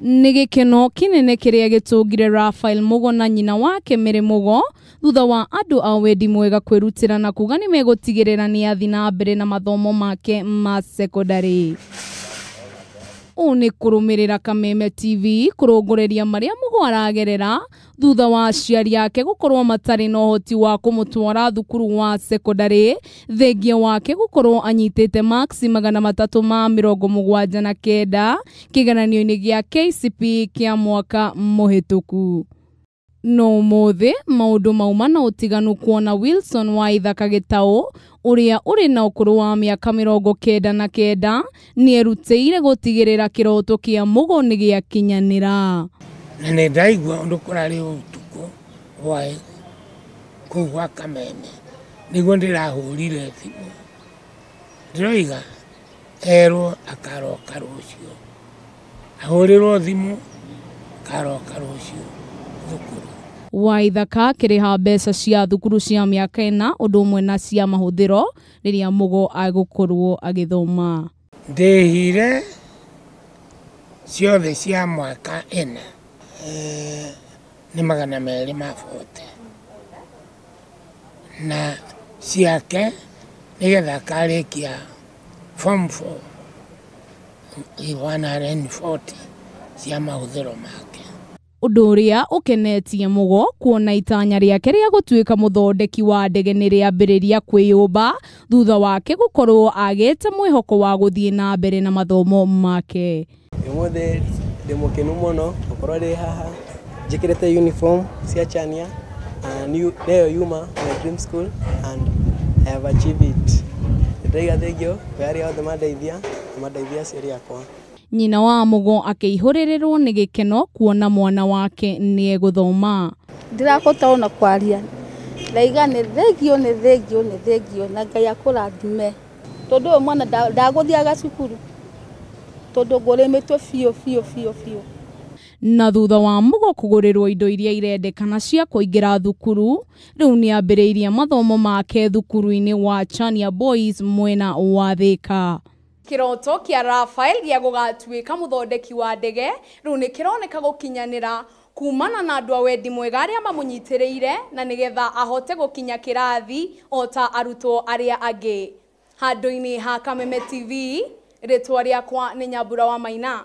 Nĩ gĩkeno kinene kĩrĩa gĩtũngire Rapheal Mugo na nyina wake Kameme Mugo thutha wa andu a wendi mwega kwĩrutĩra na kuga nĩ megũtigĩrĩra niathii na mbere na mathomo make ma secondary. Ũũ nĩ kũrũmĩrĩra Kameme Tv kurongoreria marĩa Mugo aragerera thutha wa aciari ake gũkorwo matarĩ na ũhoti wa kũmũtwara thukuru wa secondary, thengia wake gũkorwo anyitĩte maksi 379 kigeranio-ini gĩa KCPE kĩa mwaka mũhĩtũku. No mũthĩ maũndũ mauma na ũtiganu kuona Wilson wa ithaka gĩtaũ uria ũrĩ na ũkũrũ wa mĩaka 99 nĩerutĩire gũtigĩrĩra kĩroto kĩa Mugo nĩ gĩakinyanĩra. Na nĩ ndaigua ũndũ kũrarĩ ũtukũ hwaĩ kũu gwa Kameme, nĩguo ndĩrahũrire thimũ ndĩroiga erwo akaroka rũciũ, ahũrĩrwo thimũ akaroka rũciũ thukuru. Waithaka akĩrĩha mbeca cia thukuru cia mĩaka 4 ũndũ ũmwe na cia mahũthĩro rĩrĩa Mugo agũkorwo agĩthoma. Ndĩhire ciothe cia mwaka 4 nĩ 240 na ciake nĩgetha akarĩkia form 4 140 cia mahũthĩro make. Ũndũ ũrĩa ũkenetie Mugo kuona itanya rĩake rĩa gũtuĩka mũthondeki wa ndege nĩ rĩambĩrĩria kwĩyũmba thutha wake gũkorwo agĩte mwĩhoko wa gũthiĩ na mbere na mathomo make. Ũmũthĩ ndĩ mũkenu mũno gũkorwo ndĩ haha njĩkĩrĩte uniform cia Itanya leo yuma my dream school and I have achieved it. Ndĩraiga thengio kwĩ arĩa othe mandeithia aciari akwa. Nyina wa Mugo akĩihũrĩrĩrwo nĩ gĩkeno kuona mwana wake nĩ egũthoma. Ndirakota ona kwaria ndaiga nĩ thengio na Ngai akũrathime tondũ ũyũ mwana ndagũthiaga cukuru tondũ ngũrĩmĩtwo biũ. Na thutha wa Mugo kũgũrĩrwo indo iria irendekana cia kũingĩra thukuru, rĩu nĩambĩrĩirie mathomo make thukuru-inĩ wa Chania Boys mwena wa Thika. Kĩroto kĩa Rapheal gĩa gũgatuĩka mũthondeki wa ndege rĩu nĩ kĩroneka gũkinyanĩra kumana na andu a wendi mwega arĩa mamũnyitĩrĩire na nĩgetha ahote gũkinya kĩrathi o ta arutwo arĩa angĩ. Handũ-inĩ ha Kameme TV, rĩtwa rĩakwa nĩ Nyambura wa Maina.